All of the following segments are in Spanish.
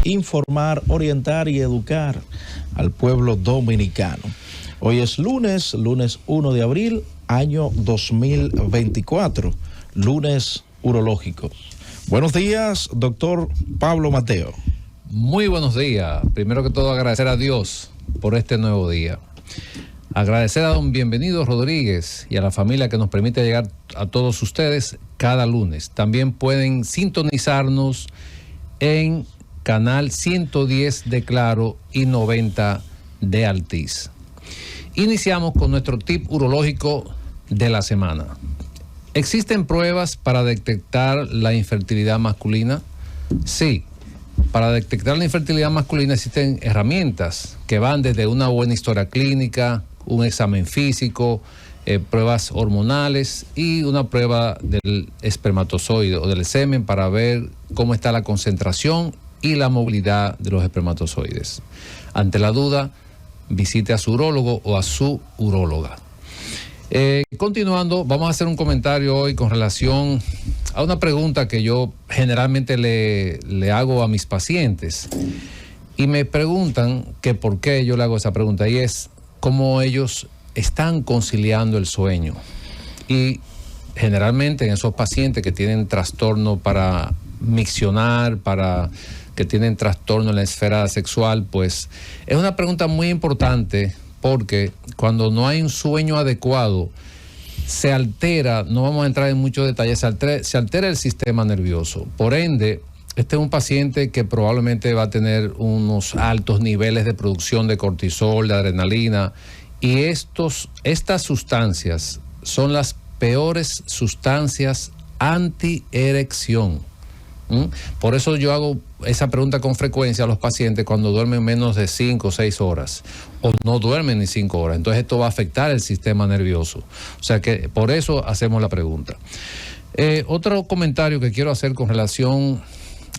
informar, orientar y educar al pueblo dominicano. Hoy es lunes 1 de abril, año 2024, lunes urológico. Buenos días, doctor Pablo Mateo. Muy buenos días. Primero que todo, agradecer a Dios por este nuevo día. Agradecer a don Bienvenido Rodríguez y a la familia que nos permite llegar a todos ustedes cada lunes. También pueden sintonizarnos en canal 110 de Claro y 90 de Altiz. Iniciamos con nuestro tip urológico de la semana. ¿Existen pruebas para detectar la infertilidad masculina? Sí. Para detectar la infertilidad masculina existen herramientas que van desde una buena historia clínica, un examen físico, pruebas hormonales y una prueba del espermatozoide o del semen para ver cómo está la concentración y la movilidad de los espermatozoides. Ante la duda, visite a su urólogo o a su uróloga. Continuando, vamos a hacer un comentario hoy con relación a una pregunta que yo generalmente le hago a mis pacientes y me preguntan que por qué yo le hago esa pregunta, y es cómo ellos están conciliando el sueño. Y generalmente en esos pacientes que tienen trastorno para miccionar, que tienen trastorno en la esfera sexual, pues es una pregunta muy importante, porque cuando no hay un sueño adecuado, se altera, no vamos a entrar en muchos detalles, se altera el sistema nervioso. Por ende, este es un paciente que probablemente va a tener unos altos niveles de producción de cortisol, de adrenalina, y estas sustancias son las peores sustancias antierección. Por eso yo hago esa pregunta con frecuencia a los pacientes cuando duermen menos de 5 o 6 horas o no duermen ni 5 horas. Entonces esto va a afectar el sistema nervioso. O sea que por eso hacemos la pregunta. Otro comentario que quiero hacer con relación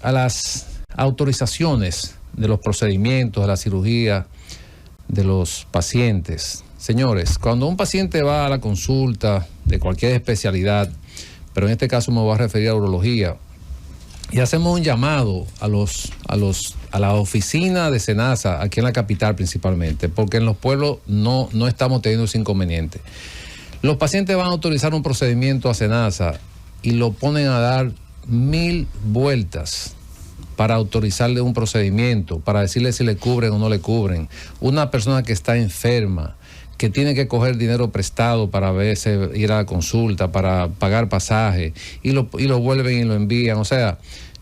a las autorizaciones de los procedimientos, de la cirugía de los pacientes. Señores, cuando un paciente va a la consulta de cualquier especialidad, pero en este caso me voy a referir a urología, y hacemos un llamado a la oficina de SENASA, aquí en la capital principalmente, porque en los pueblos no estamos teniendo ese inconveniente. Los pacientes van a autorizar un procedimiento a SENASA y lo ponen a dar 1000 vueltas para autorizarle un procedimiento, para decirle si le cubren o no le cubren. Una persona que está enferma, que tiene que coger dinero prestado para ir a la consulta, para pagar pasaje, y lo vuelven y lo envían. O sea,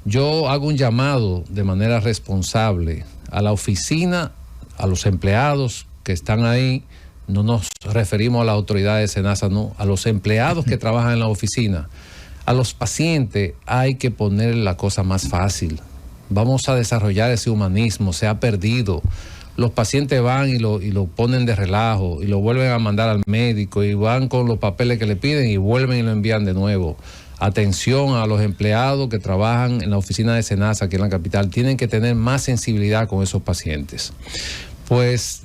yo hago un llamado de manera responsable a la oficina, a los empleados que están ahí. No nos referimos a las autoridades de SENASA, no, a los empleados que trabajan en la oficina. A los pacientes hay que poner la cosa más fácil. Vamos a desarrollar ese humanismo, se ha perdido. Los pacientes van y lo ponen de relajo y lo vuelven a mandar al médico y van con los papeles que le piden y vuelven y lo envían de nuevo. Atención a los empleados que trabajan en la oficina de SENASA aquí en la capital, tienen que tener más sensibilidad con esos pacientes. Pues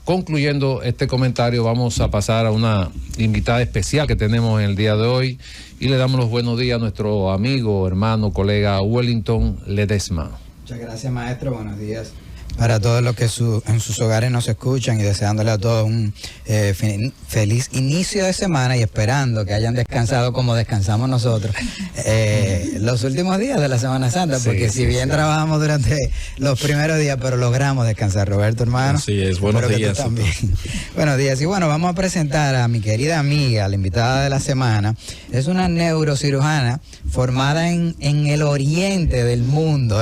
concluyendo este comentario, vamos a pasar a una invitada especial que tenemos en el día de hoy y le damos los buenos días a nuestro amigo, hermano, colega Wellington Ledesma. Muchas gracias, maestro. Buenos días para todos los que en sus hogares nos escuchan, y deseándole a todos un feliz inicio de semana y esperando que hayan descansado como descansamos nosotros los últimos días de la Semana Santa, porque si bien trabajamos durante los primeros días, pero logramos descansar. Roberto, hermano. Así es, buenos días. También. Buenos días. Y bueno, vamos a presentar a mi querida amiga, la invitada de la semana. Es una neurocirujana formada en el oriente del mundo,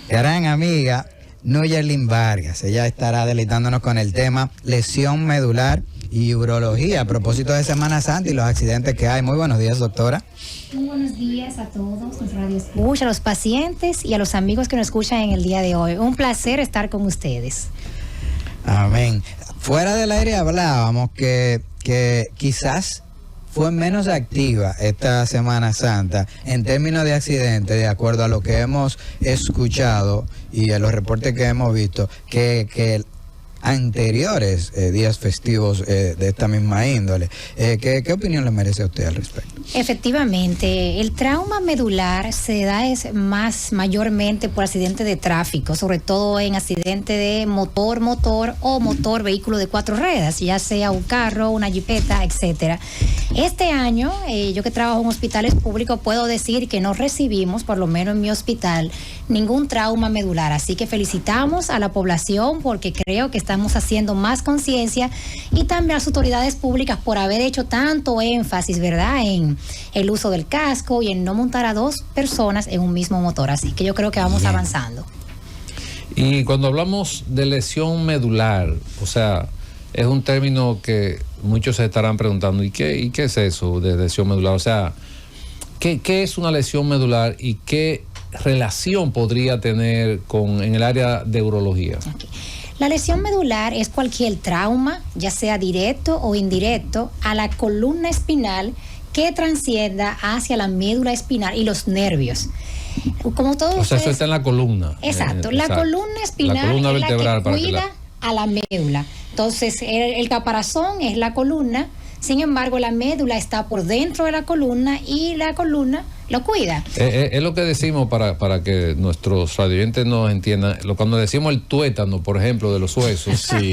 gran amiga Nuyerlin Vargas. Ella estará deleitándonos con el tema lesión medular y urología a propósito de Semana Santa y los accidentes que hay. Muy buenos días, doctora. Muy buenos días a todos, los radioescuchas, a los pacientes y a los amigos que nos escuchan en el día de hoy. Un placer estar con ustedes. Amén. Fuera del aire hablábamos que quizás fue menos activa esta Semana Santa en términos de accidentes, de acuerdo a lo que hemos escuchado y a los reportes que hemos visto, que anteriores días festivos de esta misma índole. ¿Qué opinión le merece a usted al respecto? Efectivamente, el trauma medular se da mayormente por accidentes de tráfico, sobre todo en accidentes de motor o motor vehículo de 4 ruedas, ya sea un carro, una jipeta, etcétera. Este año, yo que trabajo en hospitales públicos, puedo decir que no recibimos, por lo menos en mi hospital, ningún trauma medular. Así que felicitamos a la población porque creo que estamos haciendo más conciencia, y también a las autoridades públicas por haber hecho tanto énfasis, ¿verdad?, en el uso del casco y en no montar a 2 personas en un mismo motor. Así que yo creo que vamos avanzando. Y cuando hablamos de lesión medular, o sea, es un término que muchos se estarán preguntando, ¿y qué es eso de lesión medular? O sea, ¿qué es una lesión medular y qué relación podría tener en el área de urología? Okay. La lesión medular es cualquier trauma, ya sea directo o indirecto, a la columna espinal que transcienda hacia la médula espinal y los nervios. Como todos ustedes, eso está en la columna. Exacto, la columna espinal, la columna vertebral, es la que cuida a la médula. Entonces, el caparazón es la columna, sin embargo, la médula está por dentro de la columna y la columna lo cuida. Es lo que decimos para que nuestros radioyentes nos entiendan. Cuando decimos el tuétano, por ejemplo, de los huesos. Sí,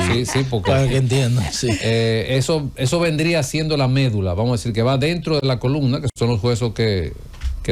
porque para que entiendan. Sí. Eso vendría siendo la médula. Vamos a decir que va dentro de la columna, que son los huesos que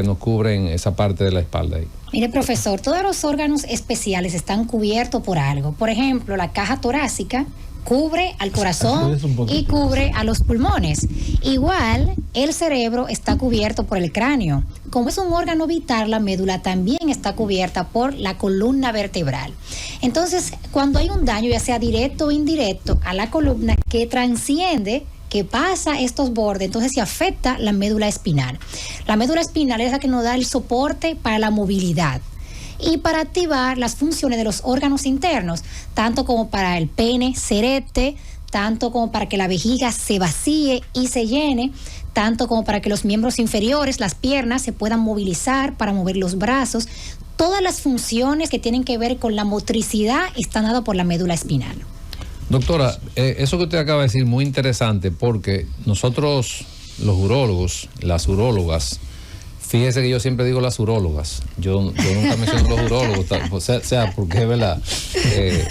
nos cubren esa parte de la espalda ahí. Mire, profesor, todos los órganos especiales están cubiertos por algo. Por ejemplo, la caja torácica cubre al corazón y cubre a los pulmones. Igual, el cerebro está cubierto por el cráneo. Como es un órgano vital, la médula también está cubierta por la columna vertebral. Entonces, cuando hay un daño, ya sea directo o indirecto, a la columna que transciende, que pasa estos bordes, entonces se afecta la médula espinal. La médula espinal es la que nos da el soporte para la movilidad y para activar las funciones de los órganos internos, tanto como para el pene se erecte, tanto como para que la vejiga se vacíe y se llene, tanto como para que los miembros inferiores, las piernas, se puedan movilizar para mover los brazos. Todas las funciones que tienen que ver con la motricidad están dadas por la médula espinal. Doctora, eso que usted acaba de decir muy interesante, porque nosotros, los urólogos, las urólogas, fíjese que yo siempre digo las urólogas, yo nunca menciono los urólogos, o sea, porque es verdad.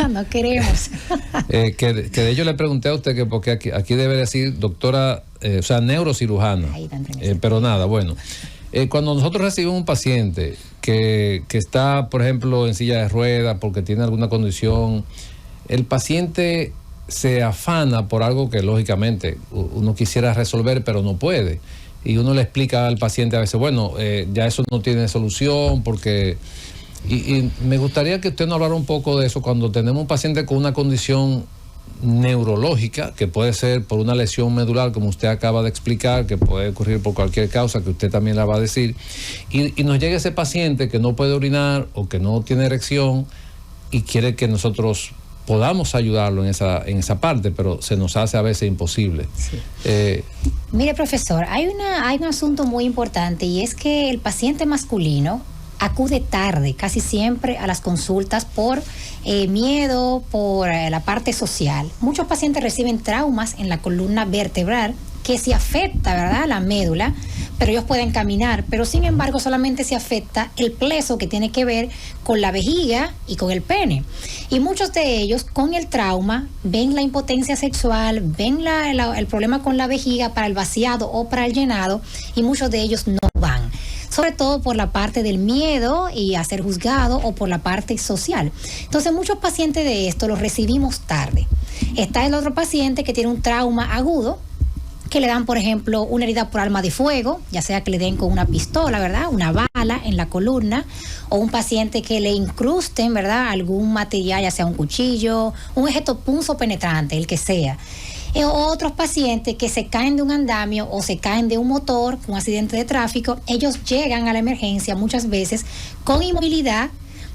No queremos. Que de ello le pregunté a usted que porque aquí debe decir doctora, o sea, neurocirujana, pero nada, bueno. Cuando nosotros recibimos un paciente que está, por ejemplo, en silla de ruedas porque tiene alguna condición, el paciente se afana por algo que lógicamente uno quisiera resolver pero no puede, y uno le explica al paciente a veces, bueno, ya eso no tiene solución porque... Y me gustaría que usted nos hablara un poco de eso cuando tenemos un paciente con una condición neurológica, que puede ser por una lesión medular, como usted acaba de explicar, que puede ocurrir por cualquier causa que usted también la va a decir, y nos llega ese paciente que no puede orinar o que no tiene erección y quiere que nosotros podamos ayudarlo en esa parte, pero se nos hace a veces imposible. Sí. Mire, profesor, hay un asunto muy importante, y es que el paciente masculino acude tarde, casi siempre, a las consultas por miedo, por la parte social. Muchos pacientes reciben traumas en la columna vertebral que se afecta, ¿verdad?, la médula, pero ellos pueden caminar, pero sin embargo solamente se afecta el pleso, que tiene que ver con la vejiga y con el pene. Y muchos de ellos con el trauma ven la impotencia sexual, ven el problema con la vejiga para el vaciado o para el llenado, y muchos de ellos no van, sobre todo por la parte del miedo y a ser juzgado, o por la parte social. Entonces muchos pacientes de esto los recibimos tarde. Está el otro paciente que tiene un trauma agudo, que le dan, por ejemplo, una herida por arma de fuego, ya sea que le den con una pistola, ¿verdad?, una bala en la columna, o un paciente que le incrusten, ¿verdad?, algún material, ya sea un cuchillo, un objeto punzo penetrante, el que sea. Otros pacientes que se caen de un andamio o se caen de un motor, un accidente de tráfico, ellos llegan a la emergencia muchas veces con inmovilidad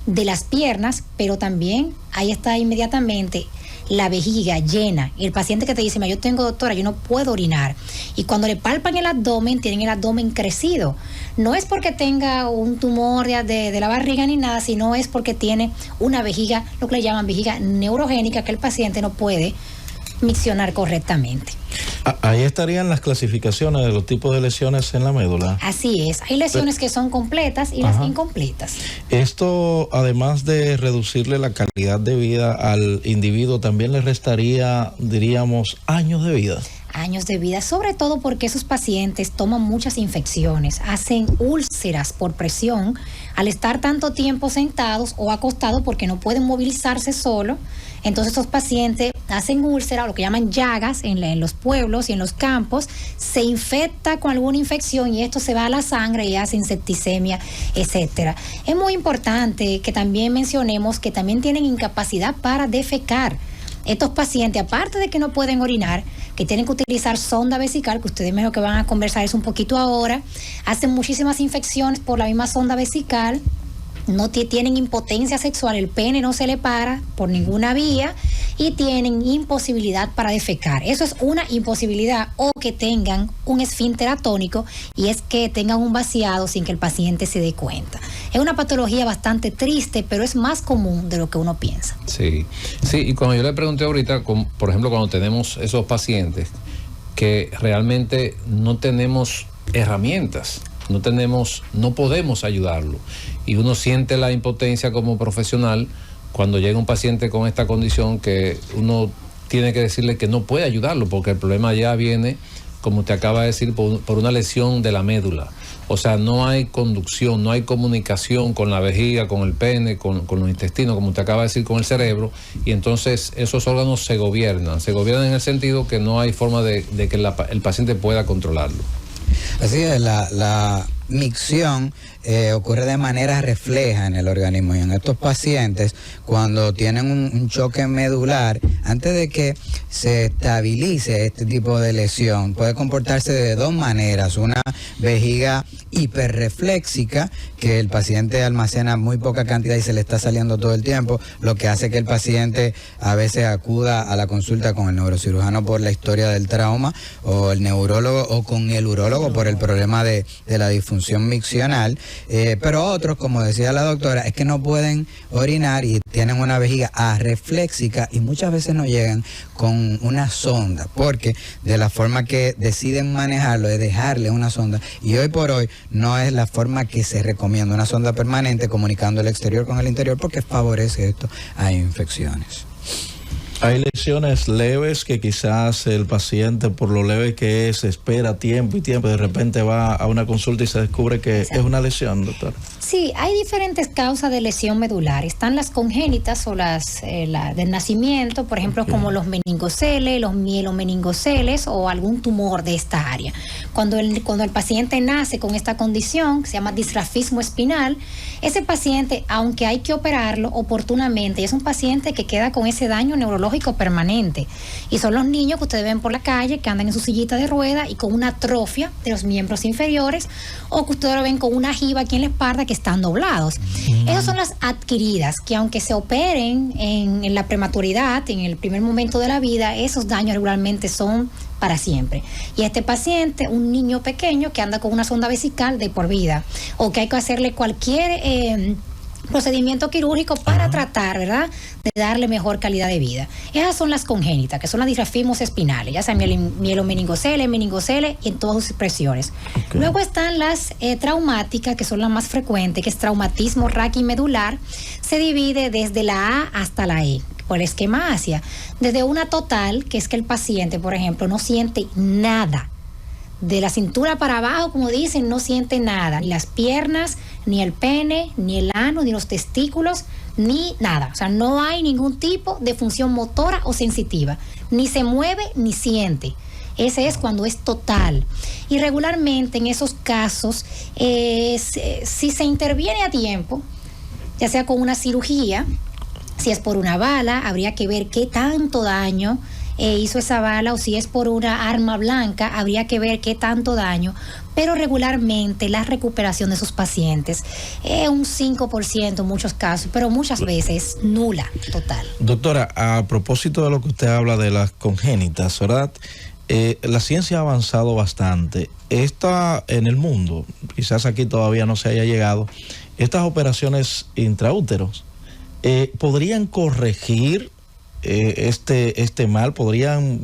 de las piernas, pero también ahí está inmediatamente la vejiga llena. Y el paciente que te dice, yo tengo, doctora, yo no puedo orinar. Y cuando le palpan el abdomen, tienen el abdomen crecido. No es porque tenga un tumor de la barriga ni nada, sino es porque tiene una vejiga, lo que le llaman vejiga neurogénica, que el paciente no puede miccionar correctamente. Ahí estarían las clasificaciones de los tipos de lesiones en la médula. Así es, hay lesiones que son completas y las incompletas. Esto, además de reducirle la calidad de vida al individuo, también le restaría, diríamos, años de vida. Años de vida, sobre todo porque esos pacientes toman muchas infecciones, hacen úlceras por presión al estar tanto tiempo sentados o acostados porque no pueden movilizarse solo. Entonces estos pacientes hacen úlceras, lo que llaman llagas en los pueblos y en los campos, se infecta con alguna infección y esto se va a la sangre y hace septicemia, etcétera. Es muy importante que también mencionemos que también tienen incapacidad para defecar. Estos pacientes, aparte de que no pueden orinar, que tienen que utilizar sonda vesical, que ustedes mejor que van a conversar eso un poquito ahora, hacen muchísimas infecciones por la misma sonda vesical, no tienen impotencia sexual, el pene no se le para por ninguna vía y tienen imposibilidad para defecar. Eso es una imposibilidad, o que tengan un esfínter atónico y es que tengan un vaciado sin que el paciente se dé cuenta. Es una patología bastante triste, pero es más común de lo que uno piensa. Sí, y cuando yo le pregunté ahorita, por ejemplo, cuando tenemos esos pacientes que realmente no tenemos herramientas, no podemos ayudarlo, y uno siente la impotencia como profesional cuando llega un paciente con esta condición, que uno tiene que decirle que no puede ayudarlo porque el problema ya viene, como te acaba de decir, por una lesión de la médula. O sea, no hay conducción, no hay comunicación con la vejiga, con el pene, con los intestinos, como te acaba de decir, con el cerebro, y entonces esos órganos se gobiernan en el sentido que no hay forma de que el paciente pueda controlarlo. Así es, la micción ocurre de manera refleja en el organismo, y en estos pacientes, cuando tienen un choque medular, antes de que se estabilice este tipo de lesión, puede comportarse de dos maneras: una vejiga hiperrefléxica, que el paciente almacena muy poca cantidad y se le está saliendo todo el tiempo, lo que hace que el paciente a veces acuda a la consulta con el neurocirujano por la historia del trauma, o el neurólogo, o con el urólogo por el problema de la disfunción miccional. Pero otros, como decía la doctora, es que no pueden orinar y tienen una vejiga arrefléxica y muchas veces no llegan con una sonda, porque de la forma que deciden manejarlo es dejarle una sonda, y hoy por hoy no es la forma que se recomienda, una sonda permanente comunicando el exterior con el interior, porque favorece esto a infecciones. Hay lesiones leves que quizás el paciente, por lo leve que es, espera tiempo y tiempo, de repente va a una consulta y se descubre que es una lesión, doctor. Sí, hay diferentes causas de lesión medular. Están las congénitas o las del nacimiento, por ejemplo, como los meningoceles, los mielomeningoceles o algún tumor de esta área. Cuando el paciente nace con esta condición, que se llama disrafismo espinal, ese paciente, aunque hay que operarlo oportunamente, es un paciente que queda con ese daño neurológico permanente. Y son los niños que ustedes ven por la calle, que andan en su sillita de rueda y con una atrofia de los miembros inferiores, o que ustedes lo ven con una jiba aquí en la espalda, que están doblados. Esas son las adquiridas, que aunque se operen en la prematuridad, en el primer momento de la vida, esos daños regularmente son para siempre. Y este paciente, un niño pequeño que anda con una sonda vesical de por vida, o que hay que hacerle cualquier procedimiento quirúrgico para tratar, ¿verdad?, de darle mejor calidad de vida. Esas son las congénitas, que son las disrafismos espinales, ya sean mielomeningoceles, meningoceles y en todas sus expresiones. Okay. Luego están las traumáticas, que son las más frecuentes, que es traumatismo raquimedular. Se divide desde la A hasta la E, por el esquema Asia. Desde una total, que es que el paciente, por ejemplo, no siente nada. De la cintura para abajo, como dicen, no siente nada, ni las piernas, ni el pene, ni el ano, ni los testículos, ni nada. O sea, no hay ningún tipo de función motora o sensitiva, ni se mueve ni siente. Ese es cuando es total. Y regularmente en esos casos, si se interviene a tiempo, ya sea con una cirugía, si es por una bala, habría que ver qué tanto daño hizo esa bala, o si es por una arma blanca, habría que ver qué tanto daño, pero regularmente la recuperación de sus pacientes es un 5% en muchos casos, pero muchas veces nula, total. Doctora, a propósito de lo que usted habla de las congénitas, ¿verdad? La ciencia ha avanzado bastante. Esta en el mundo, quizás aquí todavía no se haya llegado, estas operaciones intraúteros podrían corregir este mal, podrían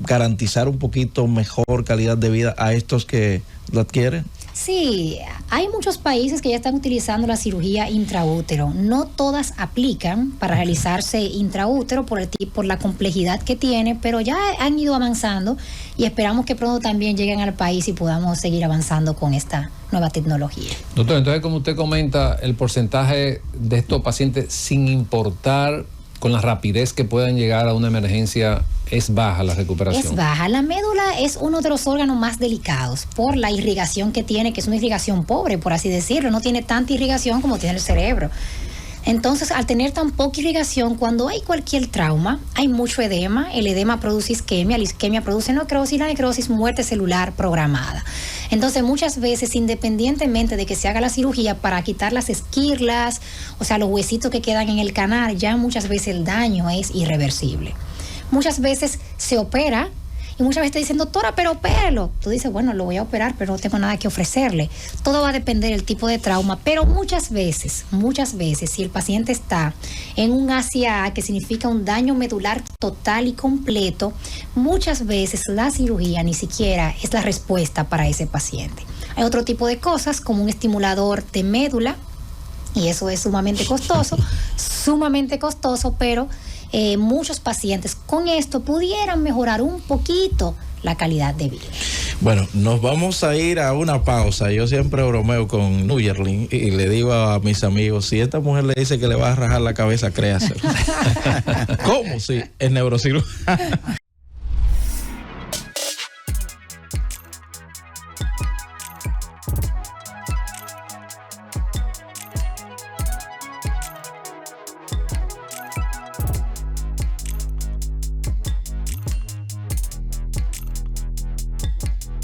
garantizar un poquito mejor calidad de vida a estos que lo adquieren. Sí, hay muchos países que ya están utilizando la cirugía intraútero. No todas aplican para realizarse intraútero por la complejidad que tiene, pero ya han ido avanzando y esperamos que pronto también lleguen al país y podamos seguir avanzando con esta nueva tecnología. Doctor, entonces como usted comenta, el porcentaje de estos pacientes, sin importar con la rapidez que puedan llegar a una emergencia, es baja la recuperación. Es baja. La médula es uno de los órganos más delicados por la irrigación que tiene, que es una irrigación pobre, por así decirlo. No tiene tanta irrigación como tiene el cerebro. Entonces, al tener tan poca irrigación, cuando hay cualquier trauma, hay mucho edema. El edema produce isquemia, la isquemia produce necrosis, la necrosis muerte celular programada. Entonces, muchas veces, independientemente de que se haga la cirugía para quitar las esquirlas, o sea, los huesitos que quedan en el canal, ya muchas veces el daño es irreversible. Muchas veces se opera y muchas veces te dicen, doctora, pero opéralo. Tú dices, bueno, lo voy a operar, pero no tengo nada que ofrecerle. Todo va a depender del tipo de trauma, pero muchas veces, si el paciente está en un ACA, que significa un daño medular total y completo, muchas veces la cirugía ni siquiera es la respuesta para ese paciente. Hay otro tipo de cosas, como un estimulador de médula, y eso es sumamente costoso, pero muchos pacientes con esto pudieran mejorar un poquito la calidad de vida. Bueno, nos vamos a ir a una pausa. Yo siempre bromeo con Nuyerlin y le digo a mis amigos, si esta mujer le dice que le va a rajar la cabeza, créaselo. ¿Cómo? Sí, es neurocirujano.